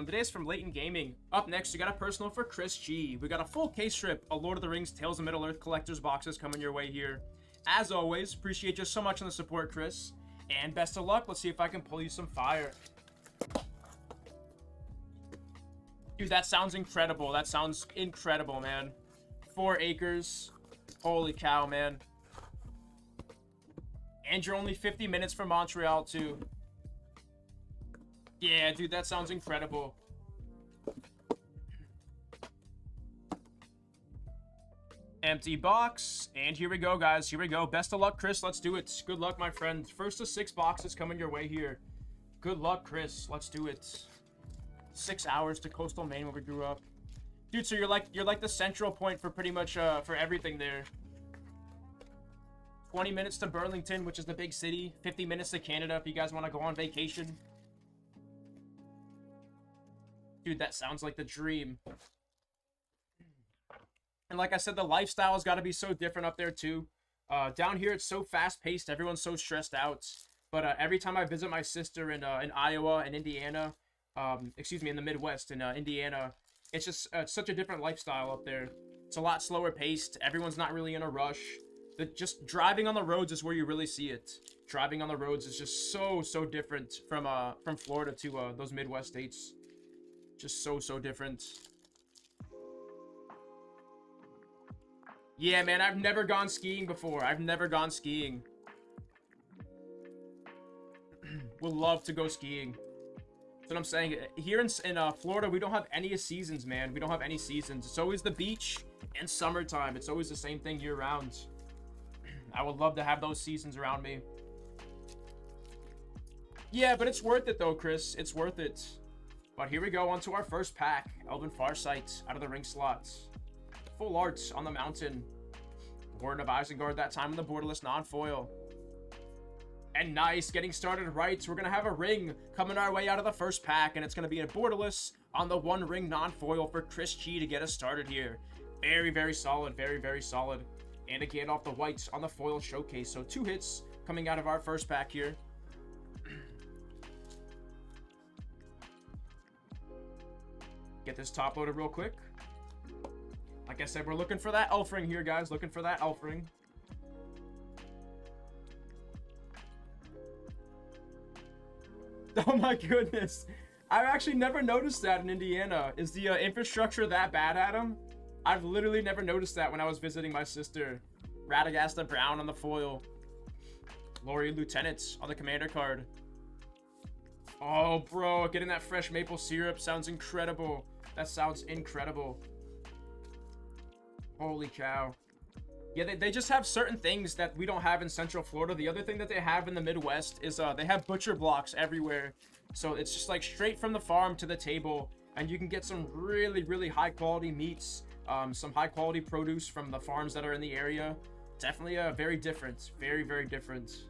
Today's from Latent Gaming. Up next, we got a personal for Chris G. We got a full case strip, a Lord of the Rings Tales of Middle-earth collector's boxes coming your way here. As always, appreciate you so much on the support, Chris. And best of luck. Let's see if I can pull you some fire. Dude, that sounds incredible. That sounds incredible, man. 4 acres. Holy cow, man. And you're only 50 minutes from Montreal, too. Yeah, dude, that sounds incredible. Empty box. And here we go, guys. Here we go. Best of luck, Chris. Let's do it. Good luck, my friend. First of 6 boxes coming your way here. Good luck, Chris. Let's do it. 6 hours to coastal Maine where we grew up. Dude, so you're like the central point for pretty much for everything there. 20 minutes to Burlington, which is the big city. 50 minutes to Canada if you guys want to go on vacation. Dude, that sounds like the dream. And like I said, the lifestyle's got to be so different up there too. Down here, it's so fast-paced. Everyone's so stressed out. But every time I visit my sister in Iowa and Indiana, excuse me, in the Midwest, in Indiana, it's just such a different lifestyle up there. It's a lot slower paced. Everyone's not really in a rush. Just driving on the roads is where you really see it. Driving on the roads is just so different from Florida to those Midwest states. Just so different. Yeah, man, I've never gone skiing before. I've never gone skiing. Would love to go skiing. That's what I'm saying. Here in Florida, we don't have any seasons, man. We don't have any seasons. It's always the beach and summertime. It's always the same thing year round. I would love to have those seasons around me. Yeah, but it's worth it though, Chris. It's worth it. But here we go on to our first pack. Elven Farsight out of the ring slots. Full arts on the mountain. Warden of Isengard that time on the borderless non-foil. And nice, getting started right. We're going to have a ring coming our way out of the first pack. And it's going to be a borderless on the 1 ring non-foil for Chris G to get us started here. Very solid. Very solid. And again off the whites on the foil showcase. So 2 hits coming out of our first pack here. Get this top loaded real quick. Like I said, we're looking for that elf ring here, guys. Looking for that elf ring. Oh my goodness. I've actually never noticed that in Indiana. Is the infrastructure that bad, Adam? I've literally never noticed that when I was visiting my sister. Radagasta Brown on the foil. Laurie Lieutenant on the commander card. Oh, bro. Getting that fresh maple syrup sounds incredible. That sounds incredible. Holy cow. Yeah, they just have certain things that we don't have in Central Florida. The other thing that they have in the Midwest is they have butcher blocks everywhere. So it's just like straight from the farm to the table. And you can get some really high quality meats. Some high quality produce from the farms that are in the area. Definitely very different. Very different.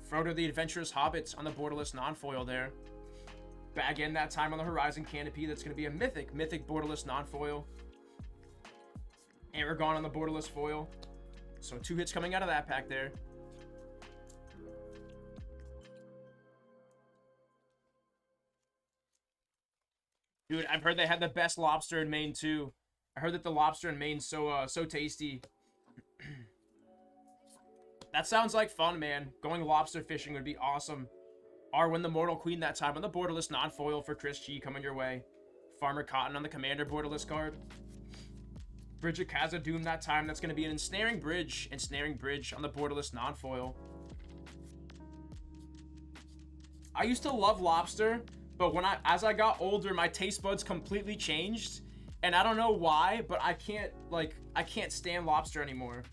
Frodo the Adventurous Hobbit on the borderless non-foil there. Back in that time on the Horizon Canopy. That's going to be a mythic borderless non-foil. Aragorn on the borderless foil. So 2 hits coming out of that pack there. Dude, I've heard they had the best lobster in Maine too. I heard that the lobster in Maine's so tasty. That sounds like fun, man. Going lobster fishing would be awesome. Arwen the Mortal Queen that time on the borderless non-foil for Chris G coming your way. Farmer Cotton on the commander borderless card. Bridge of Khazad-dûm that time. That's going to be an Ensnaring Bridge. Ensnaring Bridge on the borderless non-foil. I used to love lobster, but as I got older, my taste buds completely changed. And I don't know why, but I can't stand lobster anymore.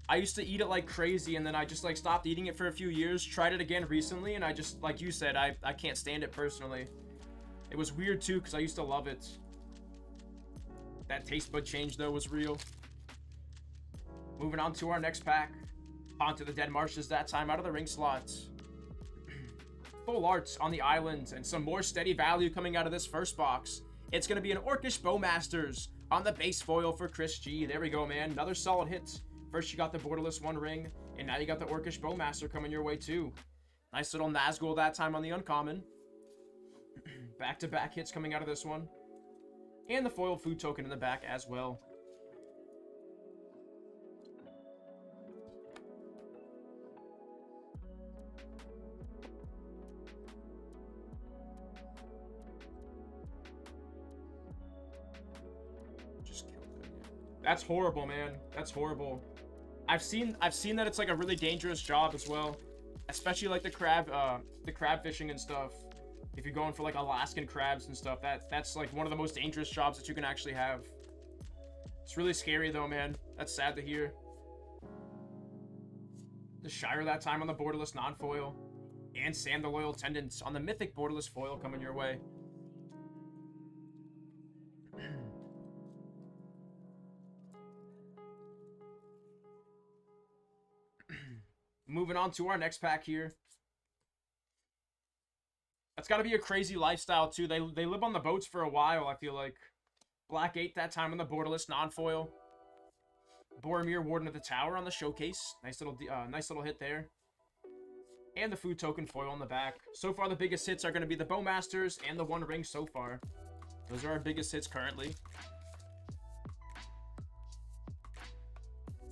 I used to eat it like crazy, and then I just stopped eating it for a few years. Tried it again recently, and I just, like you said, I can't stand it personally. It was weird too, because I used to love it. That taste bud change, though, was real. Moving on to our next pack. Onto the Dead Marshes that time out of the ring slots. Full arts on the island and some more steady value coming out of this first box. It's going to be an Orcish Bowmasters on the base foil for Chris G. There we go, man. Another solid hit. First, you got the borderless 1 ring, and now you got the Orcish Bowmaster coming your way, too. Nice little Nazgul that time on the uncommon. Back-to-back hits coming out of this one. And the foiled food token in the back as well. Just killed it. That's horrible, man. That's horrible. I've seen that it's like a really dangerous job as well. Especially like the crab fishing and stuff. If you're going for like Alaskan crabs and stuff, that's like one of the most dangerous jobs that you can actually have. It's really scary though, man. That's sad to hear. The Shire that time on the borderless non-foil. And Sam the Loyal Attendant on the mythic borderless foil coming your way. Moving on to our next pack here. That's got to be a crazy lifestyle, too. They live on the boats for a while, I feel like. Black 8 that time on the borderless non-foil. Boromir, Warden of the Tower on the showcase. Nice little hit there. And the food token foil on the back. So far, the biggest hits are going to be the Bowmasters and the One Ring so far. Those are our biggest hits currently.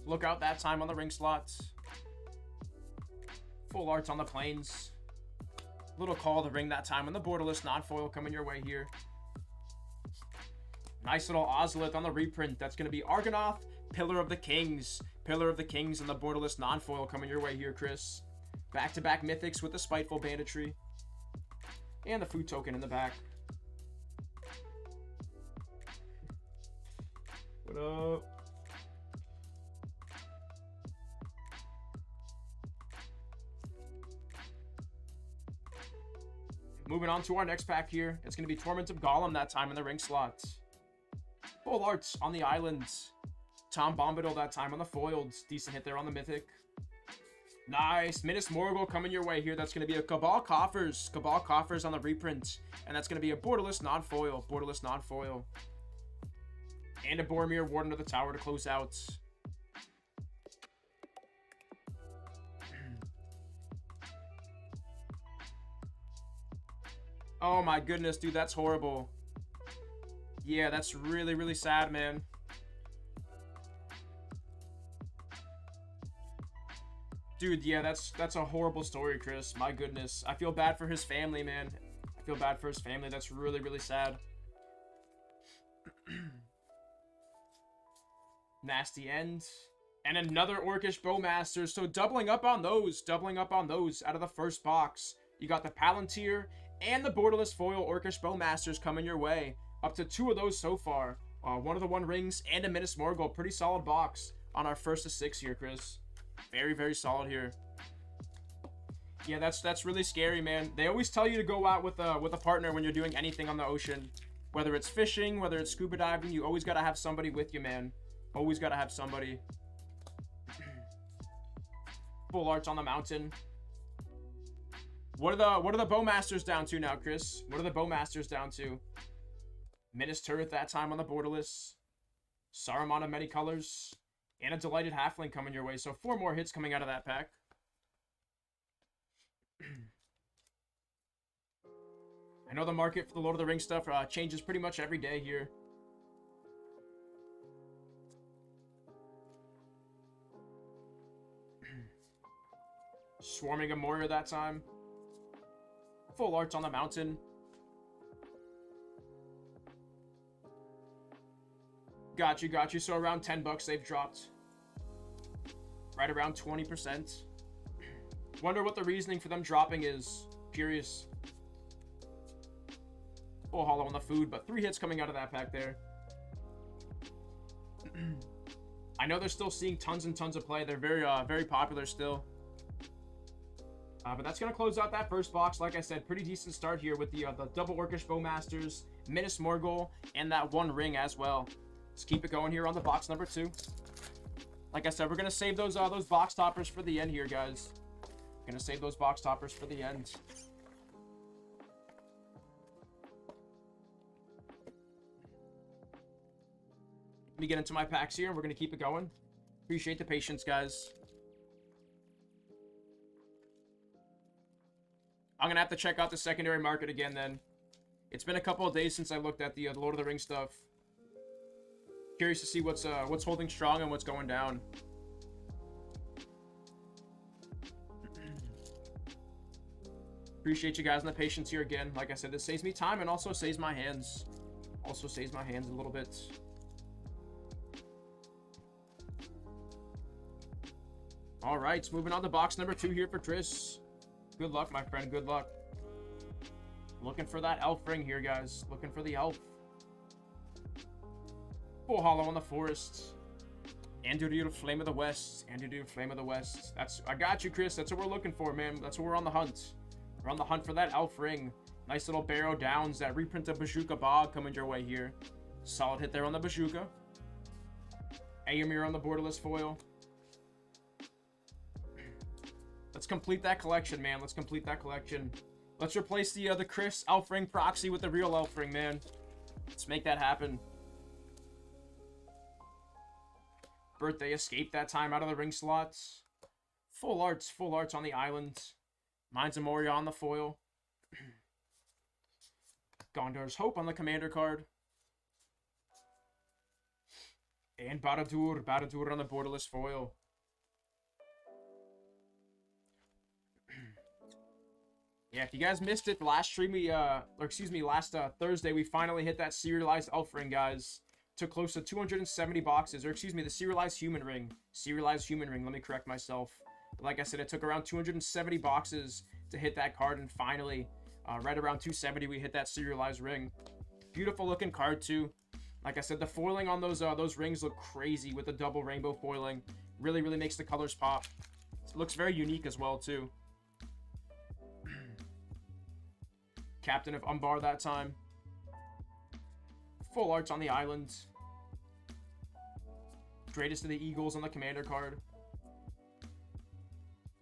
Look out that time on the ring slots. Full arts on the plains. Little Call of the Ring that time on the borderless non-foil coming your way here. Nice little Ozolith on the reprint. That's going to be Argonath, Pillar of the Kings. Pillar of the Kings and the borderless non-foil coming your way here, Chris. Back-to-back mythics with the Spiteful Banditry. And the food token in the back. What up? Moving on to our next pack here. It's going to be Torment of Gollum that time in the ring slots. Full arts on the islands. Tom Bombadil that time on the foileds. Decent hit there on the mythic. Nice. Minas Morgul coming your way here. That's going to be a Cabal Coffers. Cabal Coffers on the reprint. And that's going to be a borderless non-foil. Borderless non-foil. And a Boromir, Warden of the Tower to close out. Oh my goodness, dude, that's horrible. Yeah, that's really, really sad, man. Dude, yeah, that's a horrible story, Chris. My goodness. I feel bad for his family, man. I feel bad for his family. That's really, really sad. Nasty end. And another Orcish Bowmaster. So doubling up on those. Doubling up on those out of the first box. You got the Palantir and the borderless foil Orcish Bowmasters coming your way. Up to 2 of those so far. One of the One Rings and a Minas Morgul. Pretty solid box on our first of 6 here, Chris. Very, very solid here. Yeah, that's really scary, man. They always tell you to go out with a partner when you're doing anything on the ocean. Whether it's fishing, whether it's scuba diving, you always got to have somebody with you, man. Always got to have somebody. Full arts on the mountain. What are the Bowmasters down to now, Chris? What are the Bowmasters down to? Minas Tirith that time on the borderless. Saruman of many colors. And a Delighted Halfling coming your way. So 4 more hits coming out of that pack. I know the market for the Lord of the Rings stuff changes pretty much every day here. Swarming of Moria that time. Full arts on the mountain. Got you. So around 10 bucks they've dropped. Right around 20%. Wonder what the reasoning for them dropping is. Curious. Full hollow on the food, but 3 hits coming out of that pack there. I know they're still seeing tons and tons of play. They're very popular still. But that's going to close out that first box. Like I said, pretty decent start here with the double Orcish Bowmasters, Minas Morgul, and that One Ring as well. Let's keep it going here on the box number 2. Like I said, we're going to save those box toppers for the end here, guys. Going to save those box toppers for the end. Let me get into my packs here, and we're going to keep it going. Appreciate the patience, guys. I'm going to have to check out the secondary market again then. It's been a couple of days since I looked at the Lord of the Rings stuff. Curious to see what's holding strong and what's going down. Appreciate you guys and the patience here again. Like I said, this saves me time and also saves my hands. Also saves my hands a little bit. All right, moving on to box number 2 here for Tris. Good luck, my friend. Good luck. Looking for that elf ring here, guys. Looking for the elf. Full hollow on the forest. Andudir, Flame of the West. Andudir, Flame of the West. I got you, Chris. That's what we're looking for, man. That's what we're on the hunt. We're on the hunt for that elf ring. Nice little Barrow Downs. That reprint of Bazooka Bog coming your way here. Solid hit there on the Bazooka. Aemir on the borderless foil. Let's complete that collection, man. Let's complete that collection. Let's replace the Chris elf ring proxy with the real elf ring, man. Let's make that happen. Birthday Escape that time out of the ring slots. Full arts on the island. Mines of Moria on the foil. Gondor's Hope on the commander card. And Barad-dûr on the borderless foil. Yeah, if you guys missed it, last stream last Thursday, we finally hit that serialized elf ring, guys. Took close to 270 boxes, or excuse me, the serialized human ring. Serialized human ring, let me correct myself. Like I said, it took around 270 boxes to hit that card, and finally, right around 270, we hit that serialized ring. Beautiful looking card, too. Like I said, the foiling on those rings look crazy with the double rainbow foiling. Really, really makes the colors pop. It looks very unique as well, too. Captain of Umbar that time. Full arts on the island. Greatest of the Eagles on the commander card.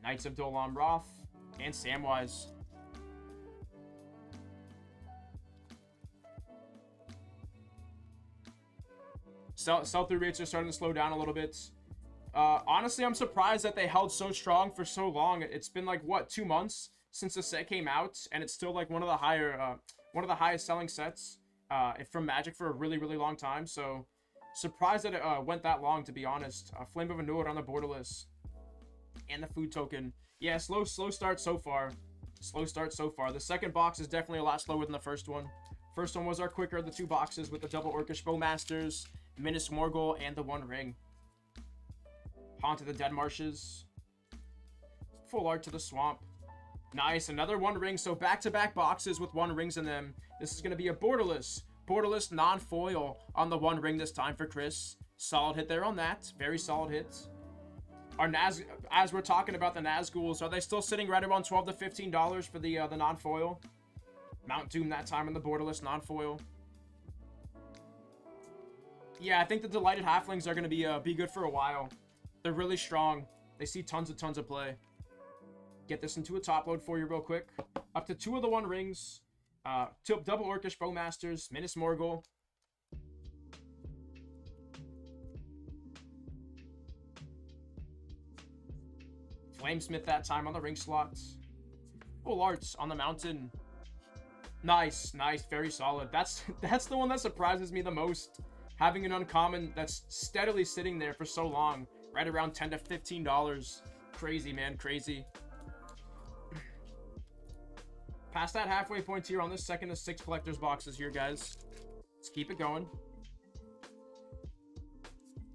Knights of Dolam Roth. And Samwise. Sell-through rates are starting to slow down a little bit. Honestly, I'm surprised that they held so strong for so long. It's been like, what, 2 months since the set came out, and it's still like one of the highest selling sets from Magic for a really, really long time. So surprised that it went that long, to be honest. Flame of Anur on the borderless. And the food token. Yeah, slow start so far. Slow start so far. The second box is definitely a lot slower than the first one. First one was our quicker of the 2 boxes with the double Orcish Bowmasters, Minas Morgul, and the 1 ring. Haunt of the Dead Marshes. Full art to the Swamp. Nice, another 1 ring. So back-to-back boxes with 1 rings in them. This is going to be a borderless non-foil on the 1 ring this time for Chris. Solid hit there on that. Very solid hit. Our as we're talking about the Nazguls, are they still sitting right around $12 to $15 for the non-foil? Mount Doom that time in the borderless non-foil. Yeah, I think the Delighted Halflings are going to be good for a while. They're really strong. They see tons of play. Get this into a top load for you real quick. Up to 2 of the 1 rings. Double Orcish Bowmasters, Minas Morgul. Flamesmith that time on the ring slots. Full arts on the mountain. Nice, very solid. That's the one that surprises me the most. Having an uncommon that's steadily sitting there for so long, right around $10 to $15. Crazy, man, crazy. Past that halfway point here on this second of 6 collector's boxes here, guys. Let's keep it going.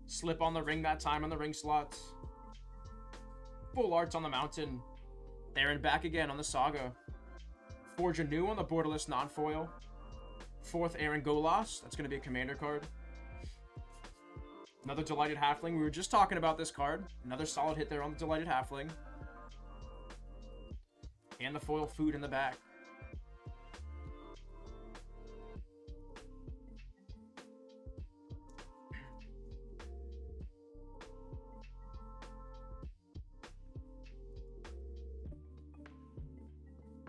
Slip on the ring that time on the ring slots. Full arts on the mountain. There and back again on the Saga. Forge Anew on the borderless non-foil. 4th Aaron Golas. That's going to be a commander card. Another Delighted Halfling. We were just talking about this card. Another solid hit there on the Delighted Halfling. And the foil food in the back.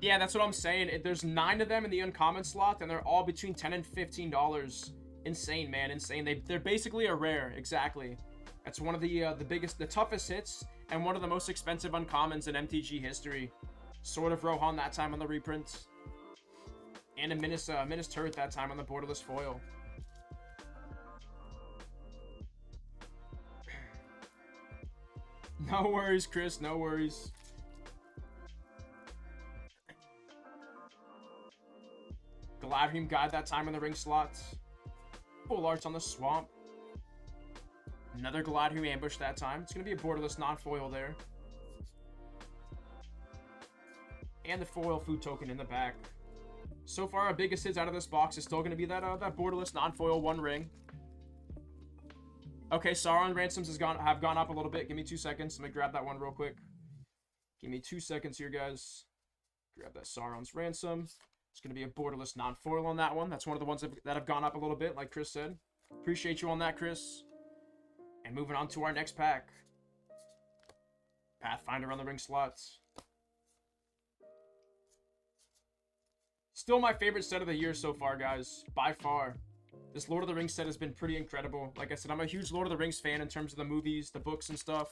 Yeah, that's what I'm saying. There's 9 of them in the uncommon slot, and they're all between $10 and $15. Insane, man, insane. They're basically a rare, exactly. That's one of the toughest hits, and one of the most expensive uncommons in MTG history. Sword of Rohan that time on the reprint. And a Minas turret that time on the borderless foil. No worries, Chris. No worries. Galadriel Guide that time in the ring slots. Full arts on the swamp. Another Galadriel ambush that time. It's going to be a borderless non-foil there. And the foil food token in the back. So far, our biggest hits out of this box is still going to be that that borderless non-foil 1 ring. Okay, Sauron ransoms have gone up a little bit. Give me 2 seconds. Let me grab that one real quick. Give me 2 seconds here, guys. Grab that Sauron's ransom. It's going to be a borderless non-foil on that one. That's one of the ones that have gone up a little bit, like Chris said. Appreciate you on that, Chris. And moving on to our next pack. Pathfinder on the ring slots. Still my favorite set of the year so far, guys. By far. This Lord of the Rings set has been pretty incredible. Like I said, I'm a huge Lord of the Rings fan in terms of the movies, the books, and stuff.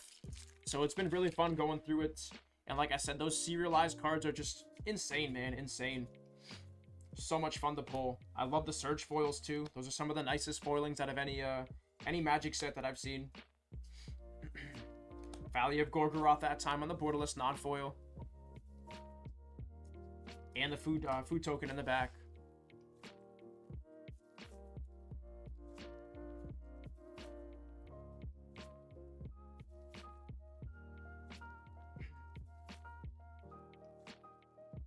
So it's been really fun going through it. And like I said, those serialized cards are just insane, man. Insane. So much fun to pull. I love the Surge foils, too. Those are some of the nicest foilings out of any Magic set that I've seen. Valley of Gorgoroth that time on the borderless non-foil. And the food token in the back.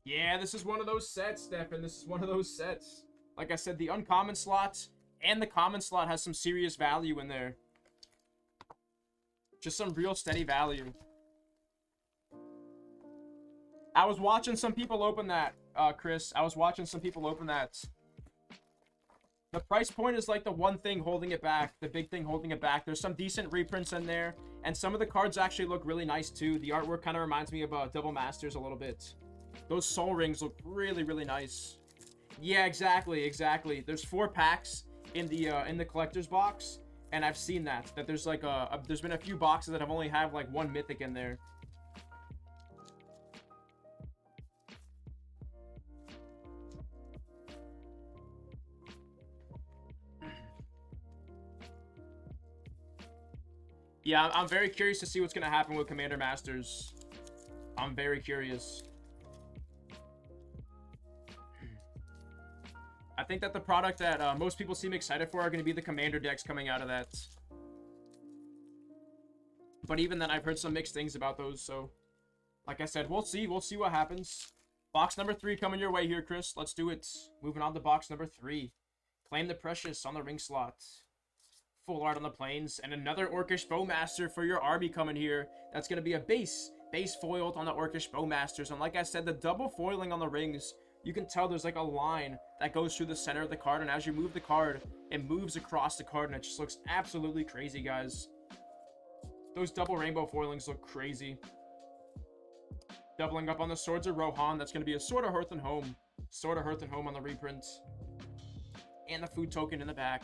Yeah, this is one of those sets, Stefan. This is one of those sets. Like I said, the uncommon slot and the common slot has some serious value in there. Just some real steady value. I was watching some people open that, Chris. I was watching some people open that. The price point is like the one thing holding it back. The big thing holding it back. There's some decent reprints in there. And some of the cards actually look really nice, too. The artwork kind of reminds me of Double Masters a little bit. Those soul rings look really, really nice. Yeah, exactly, exactly. There's 4 packs in the collector's box. And I've seen that there's like there's been a few boxes that have only have like 1 mythic in there. Yeah, I'm very curious to see what's going to happen with Commander Masters. I'm very curious. I think that the product that most people seem excited for are going to be the Commander decks coming out of that. But even then, I've heard some mixed things about those, so... Like I said, we'll see. We'll see what happens. Box number 3 coming your way here, Chris. Let's do it. Moving on to box number 3. Claim the Precious on the ring slot. Full art on the plains. And another Orcish Bowmaster for your army coming here. That's going to be a base foiled on the Orcish Bowmasters. And like I said, the double foiling on the rings, you can tell there's like a line that goes through the center of the card. And as you move the card, it moves across the card. And it just looks absolutely crazy, guys. Those double rainbow foilings look crazy. Doubling up on the Swords of Rohan. That's going to be a Sword of Hearth and Home. Sword of Hearth and Home on the reprint. And the food token in the back.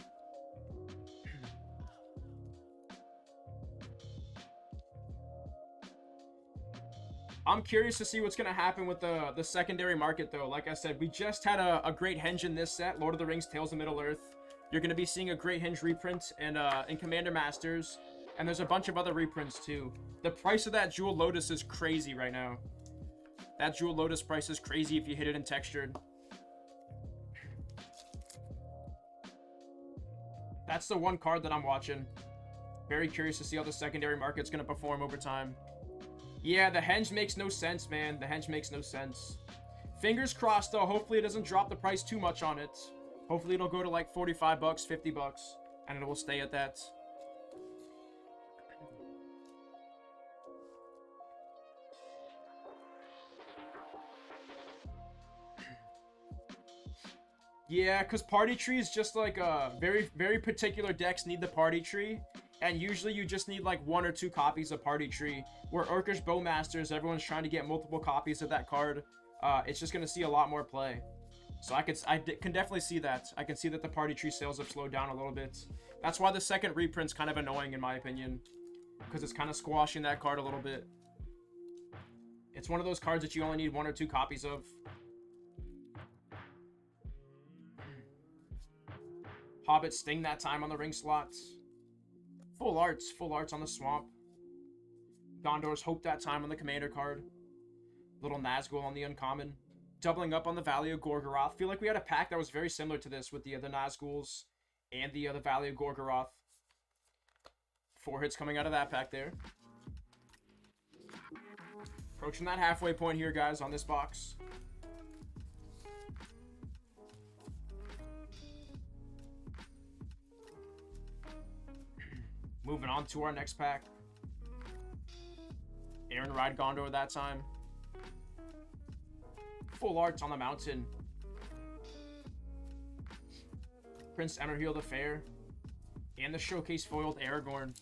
I'm curious to see what's going to happen with the secondary market, though. Like I said, we just had a Great Henge in this set. Lord of the Rings, Tales of Middle-earth. You're going to be seeing a Great Henge reprint in Commander Masters. And there's a bunch of other reprints, too. The price of that Jewel Lotus is crazy right now. That Jewel Lotus price is crazy if you hit it in textured. That's the one card that I'm watching. Very curious to see how the secondary market's going to perform over time. Yeah, the Henge makes no sense, man. The Henge makes no sense. Fingers crossed, though. Hopefully it doesn't drop the price too much on it. Hopefully it'll go to like 45 bucks, 50 bucks. And it will stay at that. Yeah, because Party Tree is just like very, very particular decks need the Party Tree. And usually you just need like 1 or 2 copies of Party Tree. Where Orcish Bowmasters, everyone's trying to get multiple copies of that card. It's just going to see a lot more play. So I can definitely see that. I can see that the Party Tree sales have slowed down a little bit. That's why the second reprint's kind of annoying in my opinion. Because it's kind of squashing that card a little bit. It's one of those cards that you only need 1 or 2 copies of. Hobbit Sting that time on the ring slots. Full arts on the Swamp. Gondor's Hope that time on the Commander card. Little Nazgul on the uncommon. Doubling up on the Valley of Gorgoroth. Feel like we had a pack that was very similar to this with the Nazguls and the Valley of Gorgoroth. 4 hits coming out of that pack there. Approaching that halfway point here, guys, on this box. Moving on to our next pack. Aaron Ride Gondor that time. Full arts on the Mountain. Prince Emerhild the Fair. And the showcase foiled Aragorn.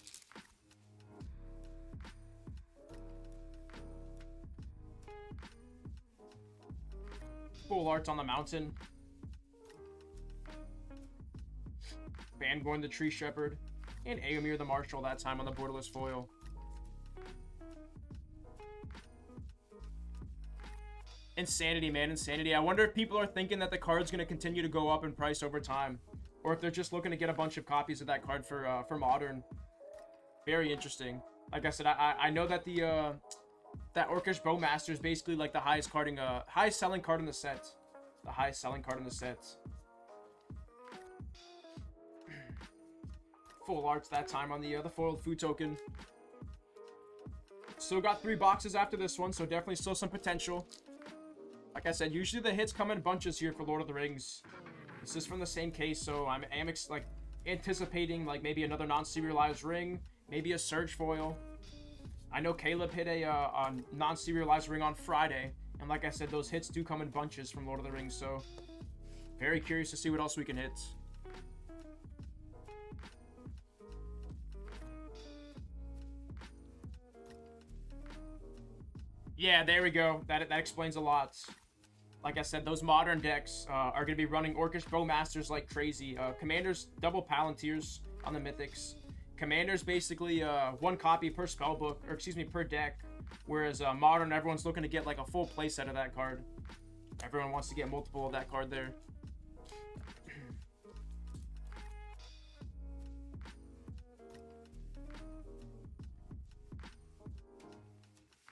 Full arts on the Mountain. Bangorn the Tree Shepherd. And Éomer the Marshal that time on the borderless foil. Insanity, man. Insanity. I wonder if people are thinking that the card's going to continue to go up in price over time. Or if they're just looking to get a bunch of copies of that card for Modern. Very interesting. Like I said, I know that the that Orcish Bowmaster is basically like the highest selling card in the set. The highest selling card in the set. Full arts that time on the foiled food token. Still got 3 boxes after this one, so definitely still some potential. Like I said, usually the hits come in bunches here for Lord of the Rings. This is from the same case, so I'm like anticipating like maybe another non-serialized ring, maybe a Surge foil. I know Caleb hit a non-serialized ring on Friday, and like I said, those hits do come in bunches from Lord of the Rings, so very curious to see what else we can hit. Yeah, there we go. That explains a lot. Like I said, those Modern decks are going to be running Orcish Bowmasters like crazy. Commanders, double Palantirs on the Mythics. Commanders basically 1 copy per spellbook, or excuse me, per deck. Whereas Modern, everyone's looking to get like a full playset of that card. Everyone wants to get multiple of that card there.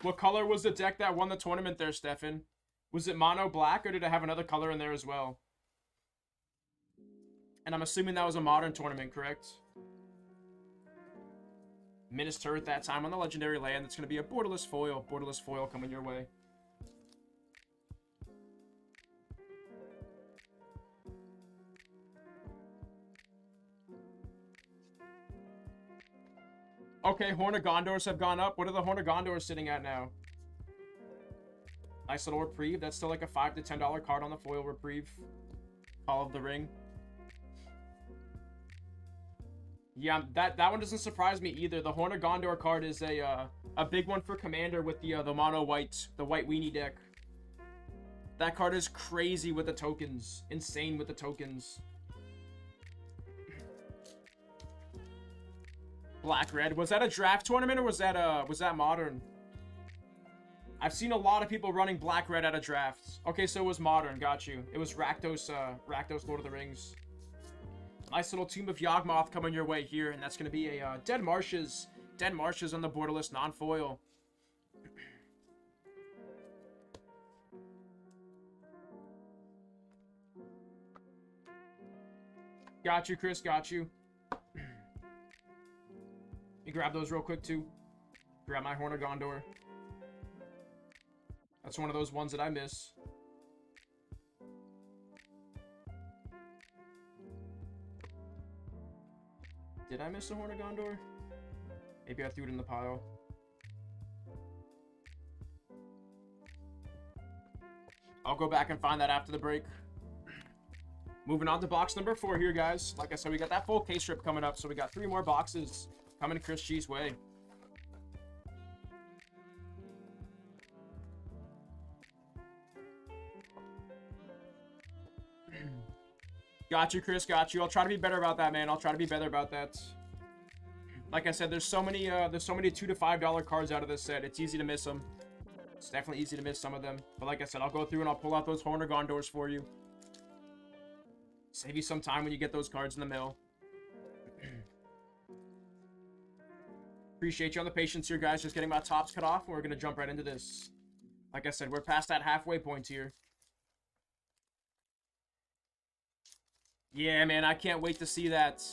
What color was the deck that won the tournament there, Stefan? Was it mono black, or did it have another color in there as well? And I'm assuming that was a Modern tournament, correct? Minas Tirith that time on the Legendary Land. It's going to be a borderless foil. Borderless foil coming your way. Okay, Horn of Gondors have gone up. What are the Horn of Gondors sitting at now? Nice little reprieve. That's still like a $5 to $10 card on the foil reprieve. Call of the Ring. Yeah, that one doesn't surprise me either. The Horn of Gondor card is a big one for Commander with the mono white, the white weenie deck. That card is crazy with the tokens. Insane with the tokens. Black red. Was that a draft tournament, or was that Modern? I've seen a lot of people running black red at a draft. Okay, so it was Modern. Got you. It was Rakdos Lord of the Rings. Nice little Tomb of Yawgmoth coming your way here, and that's going to be a Dead Marshes on the borderless non-foil. Got you, Chris. Got you. You grab those real quick, too. Grab my Horn of Gondor. That's one of those ones that I miss. Did I miss the Horn of Gondor? Maybe I threw it in the pile. I'll go back and find that after the break. Moving on to box number 4 here, guys. Like I said, we got that full case strip coming up, so we got 3 more boxes coming Chris G's way. Got you, Chris. Got you. I'll try to be better about that, man. I'll try to be better about that. Like I said, there's so many $2 to $5 cards out of this set. It's easy to miss them. It's definitely easy to miss some of them. But like I said, I'll go through and I'll pull out those Horn of Gondors for you. Save you some time when you get those cards in the mail. Appreciate you on the patience here, guys. Just getting my tops cut off, and we're going to jump right into this. Like I said, we're past that halfway point here. Yeah, man, I can't wait to see that.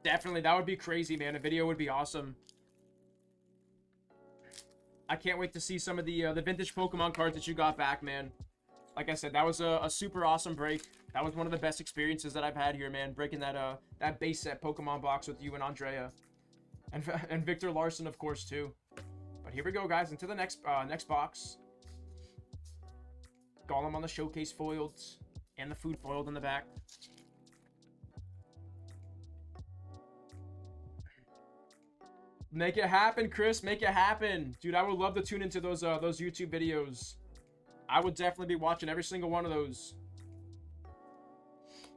Definitely, that would be crazy, man. A video would be awesome. I can't wait to see some of the vintage Pokemon cards that you got back, man. Like I said, that was a super awesome break. That was one of the best experiences that I've had here, man. Breaking that base set Pokemon box with you and Andrea. And Victor Larson, of course, too. But here we go, guys, into the next box. Golem on the showcase foiled. And the food foiled in the back. Make it happen, Chris. Make it happen. Dude, I would love to tune into those YouTube videos. I would definitely be watching every single one of those.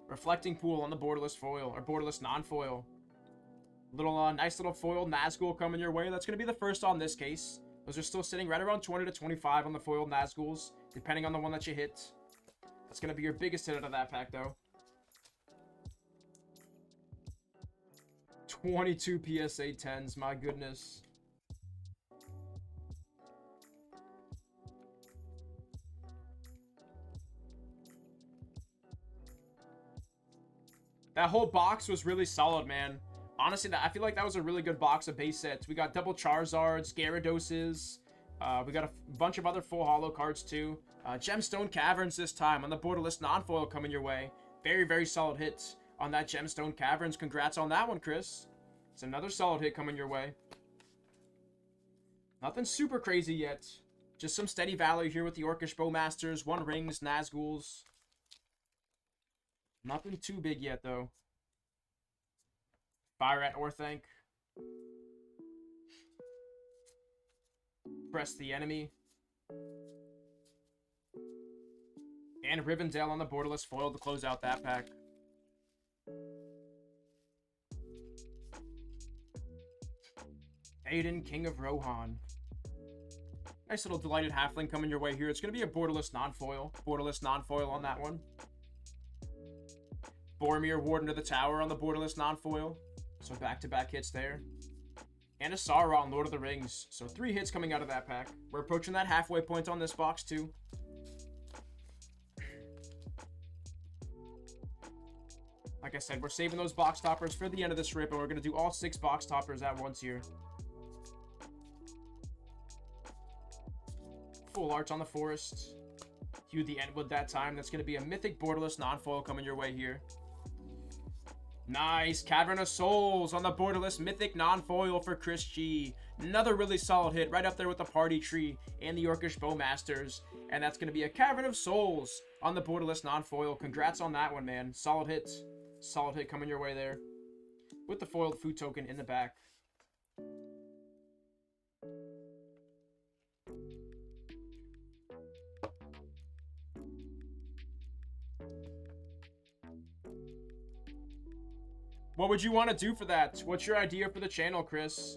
Reflecting Pool on the borderless foil, or borderless non-foil. Little nice little foiled Nazgul coming your way. That's going to be the first on this case. Those are still sitting right around 20 to 25 on the foiled Nazguls, depending on the one that you hit. That's going to be your biggest hit out of that pack, though. 22 PSA 10s, my goodness. That whole box was really solid, man. Honestly, I feel like that was a really good box of base sets. We got double Charizards, Gyarados. We got a bunch of other full holo cards, too. Gemstone Caverns this time on the borderless non-foil coming your way. Very, very solid hits on that Gemstone Caverns. Congrats on that one, Chris. It's another solid hit coming your way. Nothing super crazy yet. Just some steady value here with the Orcish Bowmasters, One Rings, Nazguls. Nothing too big yet, though. Fire at Orthanc. Press the Enemy. And Rivendell on the borderless foil to close out that pack. Aiden, King of Rohan. Nice little Delighted Halfling coming your way here. It's going to be a borderless non-foil. Borderless non-foil on that one. Boromir, Warden of the Tower on the borderless non-foil. So back-to-back hits there. And a Sauron, Lord of the Rings. So 3 hits coming out of that pack. We're approaching that halfway point on this box, too. Like I said, we're saving those box toppers for the end of this rip, and we're going to do all 6 box toppers at once here. Full arts on the Forest. Hue the Entwood that time. That's going to be a mythic borderless non-foil coming your way here. Nice. Cavern of Souls on the borderless mythic non-foil for Chris G. Another really solid hit right up there with the Party Tree and the Orcish Bowmasters. And that's going to be a Cavern of Souls on the borderless non-foil. Congrats on that one, man. Solid hit. Solid hit coming your way there. With the foiled food token in the back. What would you want to do for that? What's your idea for the channel, Chris?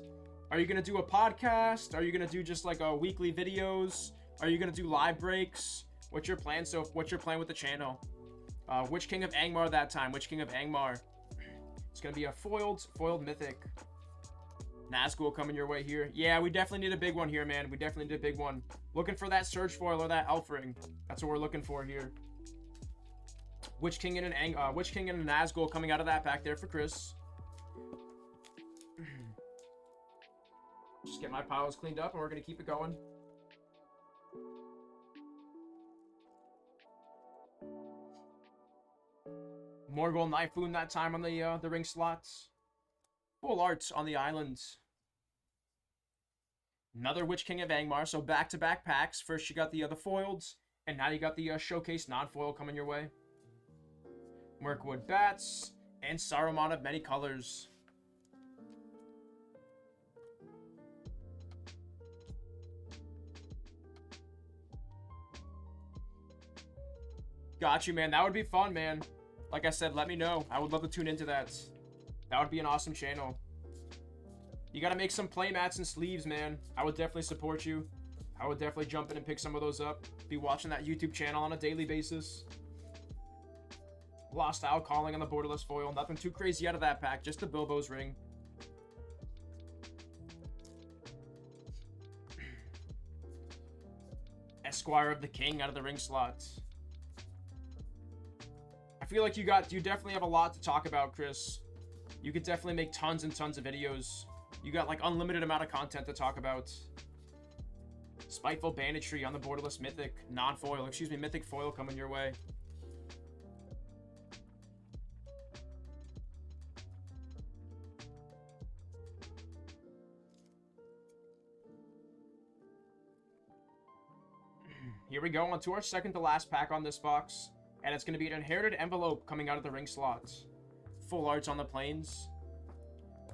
Are you going to do a podcast? Are you going to do just like a weekly videos? Are you going to do live breaks? What's your plan? So what's your plan with the channel? Which King of Angmar that time? Which King of Angmar? It's going to be a foiled mythic. Nazgul coming your way here. Yeah, we definitely need a big one here, man. We definitely need a big one. Looking for that Surge Foil or that Elf Ring. That's what we're looking for here. Witch King and a Nazgul coming out of that pack there for Chris. Just get my piles cleaned up and we're going to keep it going. Morgul Knifewound that time on the ring slots. Full arts on the islands. Another Witch King of Angmar, so back-to-back packs. First you got the foileds, and now you got the showcase non-foil coming your way. Mirkwood Bats, and Saruman of many colors. Got you, man. That would be fun, man. Like I said, let me know. I would love to tune into that. That would be an awesome channel. You gotta make some playmats and sleeves, man. I would definitely support you. I would definitely jump in and pick some of those up. Be watching that YouTube channel on a daily basis. Lost Isle Calling on the borderless foil. Nothing too crazy out of that pack. Just the Bilbo's Ring. Esquire of the King out of the ring slots. I feel like you definitely have a lot to talk about, Chris. You could definitely make tons and tons of videos. You got like unlimited amount of content to talk about. Spiteful Banditry on the borderless mythic non-foil, excuse me, mythic foil coming your way. Here we go on to our second to last pack on this box. And it's going to be an inherited envelope coming out of the ring slots. Full arts on the plains.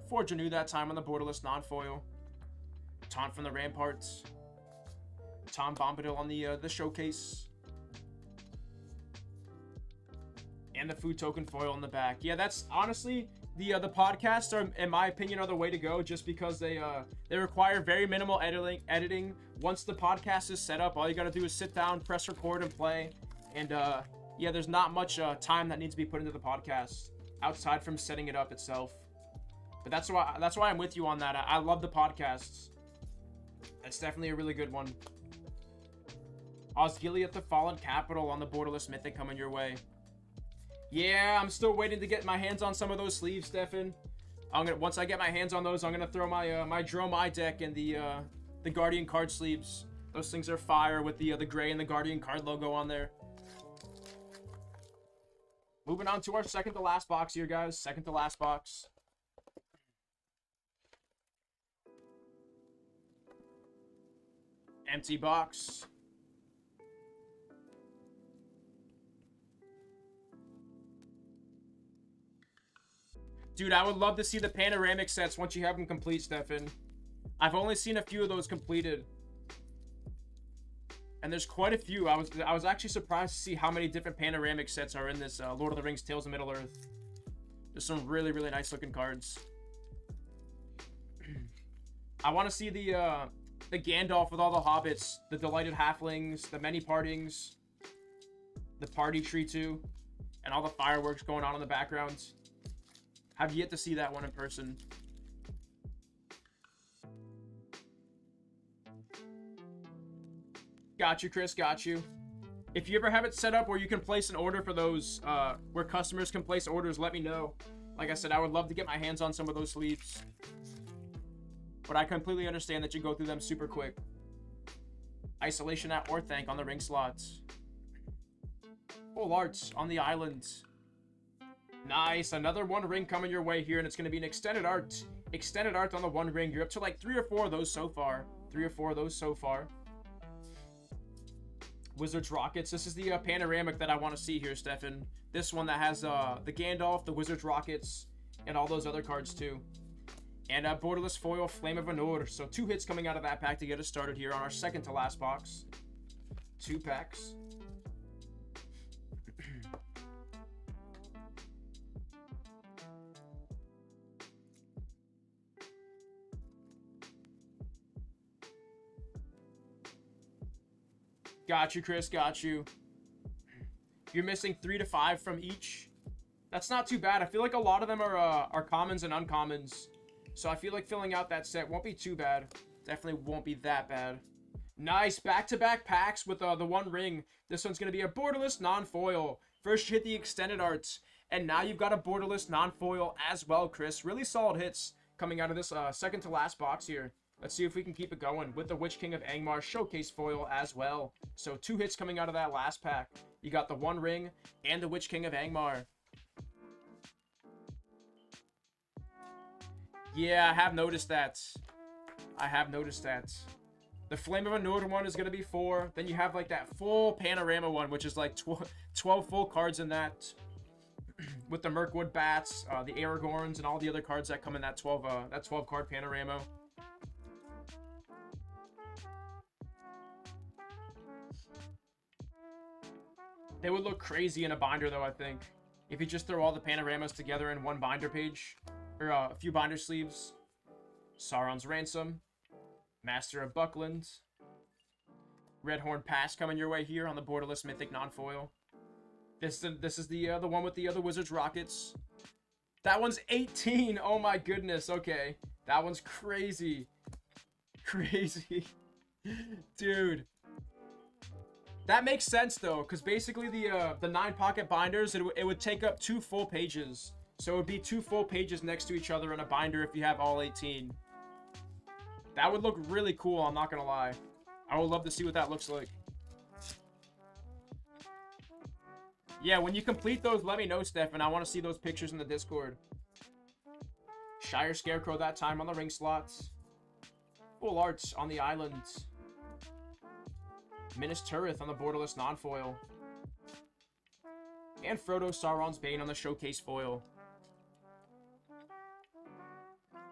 Forge anew that time on the borderless non-foil. Taunt from the ramparts. Tom Bombadil on the showcase. And the food token foil in the back. Yeah, that's honestly the podcasts are, in my opinion, are the way to go, just because they require very minimal editing. Once the podcast is set up, all you gotta do is sit down, press record, and play. And yeah, there's not much time that needs to be put into the podcast outside from setting it up itself. But that's why I'm with you on that. I love the podcasts. That's definitely a really good one. Osgiliath the Fallen Capital on the borderless mythic coming your way. Yeah, I'm still waiting to get my hands on some of those sleeves, Stefan. Once I get my hands on those, I'm gonna throw my my Dromai deck and the Guardian card sleeves. Those things are fire with the gray and the Guardian card logo on there. Moving on to our second to last box here, guys. Second to last box. Empty box. Dude, I would love to see the panoramic sets once you have them complete, Stefan. I've only seen a few of those completed. And there's quite a few. I was actually surprised to see how many different panoramic sets are in this Lord of the Rings Tales of Middle-earth. There's some really, really nice looking cards. I want to see the Gandalf with all the hobbits, the delighted halflings, the many partings, the party tree too, and all the fireworks going on in the background. Have yet to see that one in person. Got you, Chris. Got you. If you ever have it set up where you can place an order for those, where customers can place orders, let me know. Like I said, I would love to get my hands on some of those sleeves. But I completely understand that you go through them super quick. Isolation at Orthanc on the ring slots. Full arts on the islands. Nice. Another one ring coming your way here, and it's going to be an extended art. Extended art on the one ring. You're up to like 3 or 4 of those so far. 3 or 4 of those so far. Wizard's Rockets. This is the panoramic that I want to see here, Stefan. This one that has the Gandalf, the Wizard's Rockets, and all those other cards too. And borderless foil, Flame of Anor. So 2 hits coming out of that pack to get us started here on our second to last box. 2 packs. Got you, Chris. Got you. You're missing 3 to 5 from each. That's not too bad. I feel like a lot of them are commons and uncommons. So I feel like filling out that set won't be too bad. Definitely won't be that bad. Nice. Back-to-back packs with the one ring. This one's going to be a borderless non-foil. First you hit the extended arts. And now you've got a borderless non-foil as well, Chris. Really solid hits coming out of this second to last box here. Let's see if we can keep it going with the Witch King of Angmar showcase foil as well. So 2 hits coming out of that last pack. You got the one ring and the Witch King of Angmar. Yeah, I have noticed that. I have noticed that. The Flame of Anor one is going to be 4. Then you have like that full panorama one, which is like 12 full cards in that. With the Mirkwood Bats, the Aragorns, and all the other cards that come in that 12 card panorama. They would look crazy in a binder, though, I think. If you just throw all the panoramas together in one binder page. Or a few binder sleeves. Sauron's Ransom. Master of Buckland. Redhorn Pass coming your way here on the borderless mythic non-foil. This is the one with the other Wizards Rockets. That one's 18. Oh my goodness. Okay. That one's crazy. Crazy. Dude. That makes sense though, because basically the 9 pocket binders, it would take up 2 full pages. So it would be 2 full pages next to each other in a binder if you have all 18. That would look really cool, I'm not gonna lie. I would love to see what that looks like. Yeah, when you complete those, let me know, Stefan. I want to see those pictures in the Discord. Shire Scarecrow that time on the ring slots. Full arts on the islands. Minas Tirith on the borderless non-foil. And Frodo Sauron's Bane on the showcase foil.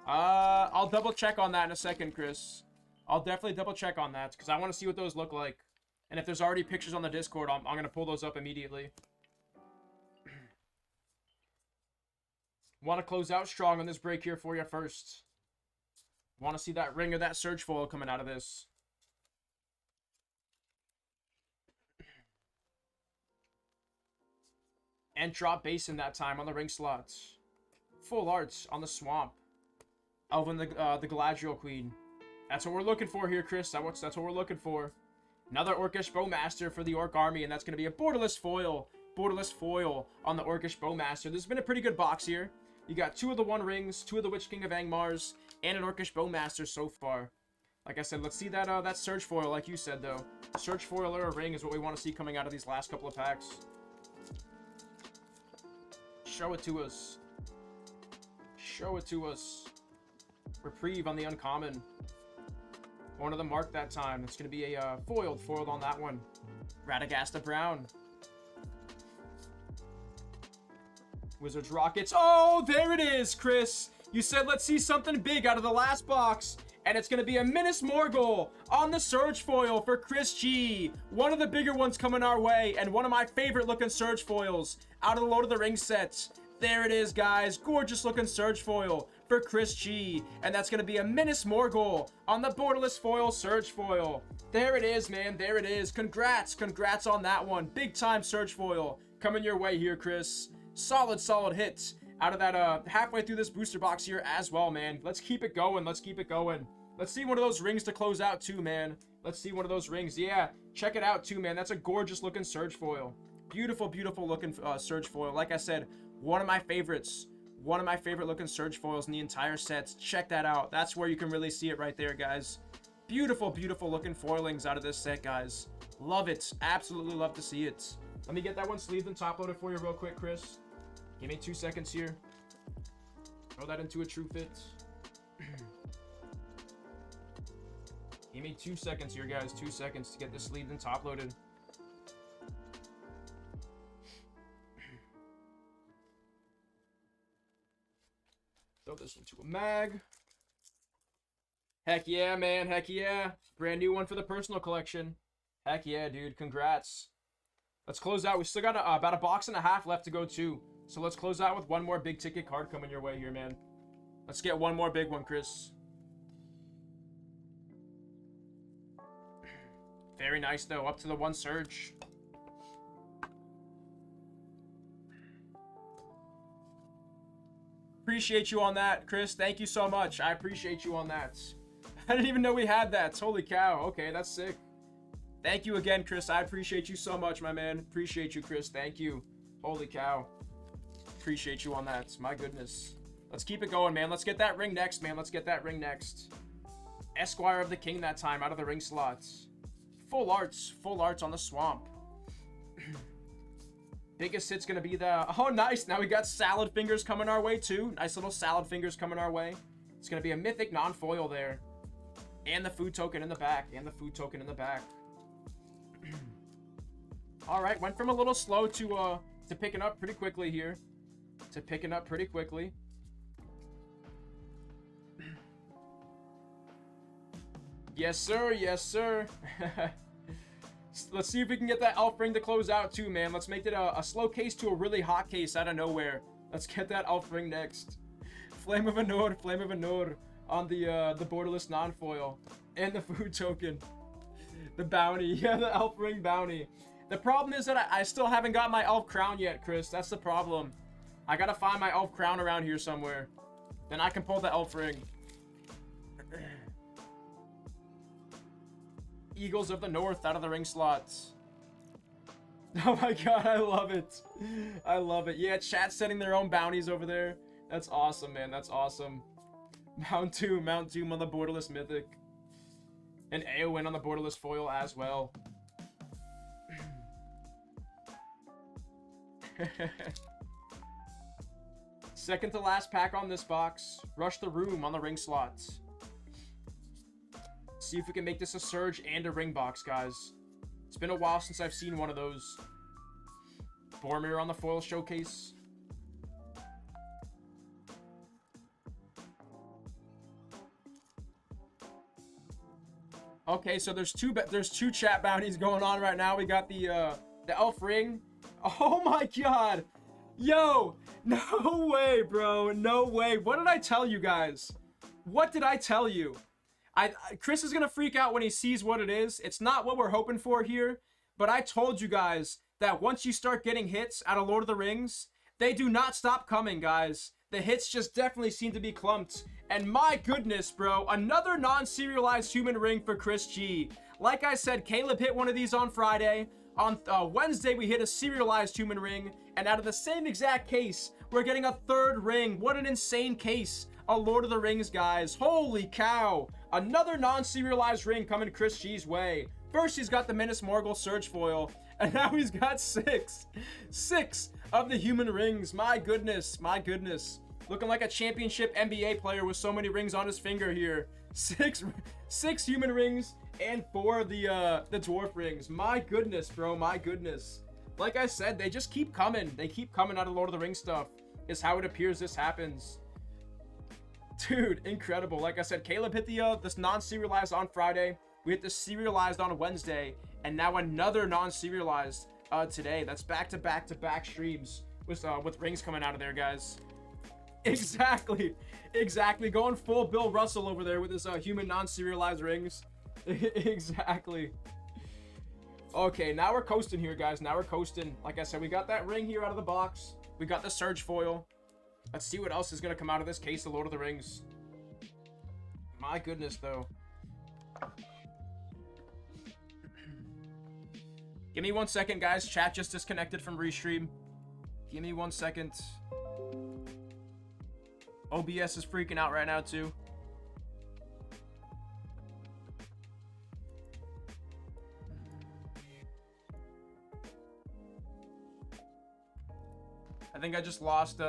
I'll double check on that in a second, Chris. I'll definitely double check on that, because I want to see what those look like. And if there's already pictures on the Discord, I'm going to pull those up immediately. Want to close out strong on this break here for you first. Want to see that ring or that surge foil coming out of this. And drop Basin that time on the ring slots. Full arts on the swamp. Elven the Galadriel Queen. That's what we're looking for here, Chris. That's what we're looking for. Another Orcish Bowmaster for the Orc Army, and that's going to be a borderless foil. Borderless foil on the Orcish Bowmaster. This has been a pretty good box here. You got 2 of the One Rings, 2 of the Witch King of Angmars, and an Orcish Bowmaster so far. Like I said, let's see that Surge foil, like you said, though. Surge foil or a ring is what we want to see coming out of these last couple of packs. Show it to us. Show it to us. Reprieve on the uncommon. One of them marked that time. It's going to be a foiled on that one. Radagasta Brown. Wizards Rockets. Oh, there it is, Chris. You said let's see something big out of the last box. And it's going to be a Minas Morgul on the Surge foil for Chris G. One of the bigger ones coming our way. And one of my favorite looking Surge foils out of the Lord of the Rings sets. There it is, guys. Gorgeous looking Surge foil for Chris G. And that's going to be a Minas Morgul on the borderless foil Surge foil. There it is, man. There it is. Congrats. Congrats on that one. Big time Surge foil coming your way here, Chris. Solid hit out of that halfway through this booster box here as well, man. Let's keep it going. Let's keep it going. Let's see one of those rings to close out too, man. Let's see one of those rings. Yeah, check it out too, man. That's a gorgeous looking Surge foil. Beautiful, beautiful looking Surge foil. Like I said, one of my favorites. One of my favorite looking Surge foils in the entire set. Check that out. That's where you can really see it right there, guys. Beautiful, beautiful looking foilings out of this set, guys. Love it. Absolutely love to see it. Let me get that one sleeved and top loaded for you real quick, Chris. Give me 2 seconds here. Throw that into a true fit. Give me 2 seconds here, guys. 2 seconds to get this sleeved and top loaded. Throw this into a mag. Heck yeah, man. Heck yeah. Brand new one for the personal collection. Heck yeah, dude. Congrats. Let's close out. We still got about a box and a half left to go too. So let's close out with one more big ticket card coming your way here, man. Let's get one more big one, Chris. Very nice, though. Up to the 1 Surge. Appreciate you on that, Chris. Thank you so much. I appreciate you on that. I didn't even know we had that. Holy cow. Okay, that's sick. Thank you again, Chris. I appreciate you so much, my man. Appreciate you, Chris. Thank you. Holy cow. Appreciate you on that. My goodness. Let's keep it going, man. Let's get that ring next, man. Let's get that ring next. Esquire of the King that time out of the ring slots. Full arts on the swamp. Biggest hit's gonna be the... Oh, nice. Now we got Salad Fingers coming our way, too. Nice little Salad Fingers coming our way. It's gonna be a mythic non-foil there. And the food token in the back. All right. Went from a little slow to picking up pretty quickly here. Yes, sir. Yes, sir. Let's see if we can get that elf ring to close out too, man. Let's make it a slow case to a really hot case out of nowhere. Let's get that elf ring next. Flame of Anor on the borderless non-foil and the food token. The bounty, yeah, the elf ring bounty. The problem is that I still haven't got my elf crown yet, Chris. That's the problem. I gotta find my elf crown around here somewhere. Then I can pull the elf ring. Eagles of the North out of the ring slots. Oh my god, I love it. I love it. Yeah, chat's setting their own bounties over there. That's awesome, man. That's awesome. Mount Doom on the borderless mythic. And Aowen on the borderless foil as well. Second to last pack on this box. Rush the Room on the ring slots. See if we can make this a Surge and a ring box, guys. It's been a while since I've seen one of those. Boromir on the foil showcase. Okay, so there's two chat bounties going on right now. We got the elf ring. Oh my god. Yo, no way, bro. No way. What did I tell you guys? What did I tell you? Chris is gonna freak out when he sees what it is. It's not what we're hoping for here, but I told you guys that once you start getting hits out of Lord of the Rings, they do not stop coming, guys. The hits just definitely seem to be clumped. And my goodness, bro, another non-serialized human ring for Chris G. Like I said, Caleb hit one of these on Friday. On Wednesday, we hit a serialized human ring. And out of the same exact case, we're getting a third ring. What an insane case. A Lord of the Rings, guys. Holy cow. Another non-serialized ring coming Chris G's way. First, he's got the Minas Morgul Surge foil. And now he's got six of the human rings. My goodness. My goodness. Looking like a championship NBA player with so many rings on his finger here. Six human rings and 4 of the dwarf rings. My goodness, bro. My goodness. Like I said, they just keep coming. They keep coming out of Lord of the Rings stuff. Is how it appears this happens. Dude, incredible. Like I said, Caleb hit this non-serialized on Friday. We hit the serialized on Wednesday. And now another non-serialized today. That's back-to-back-to-back streams with rings coming out of there, guys. Exactly. Going full Bill Russell over there with his human non-serialized rings. Exactly. Okay, now we're coasting here, guys. Now we're coasting. Like I said, we got that ring here out of the box. We got the Surge foil. Let's see what else is going to come out of this case of Lord of the Rings. My goodness, though. Give me 1 second, guys. Chat just disconnected from restream. Give me 1 second. OBS is freaking out right now, too. I think I just lost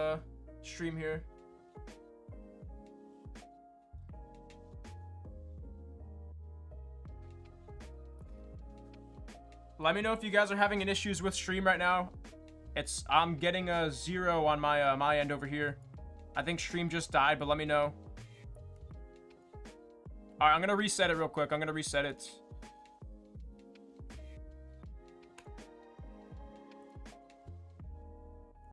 stream here. Let me know if you guys are having an issues with stream right now. I'm getting a 0 on my my end over here. I think stream just died, but let me know. All right, I'm gonna reset it real quick. I'm gonna reset it.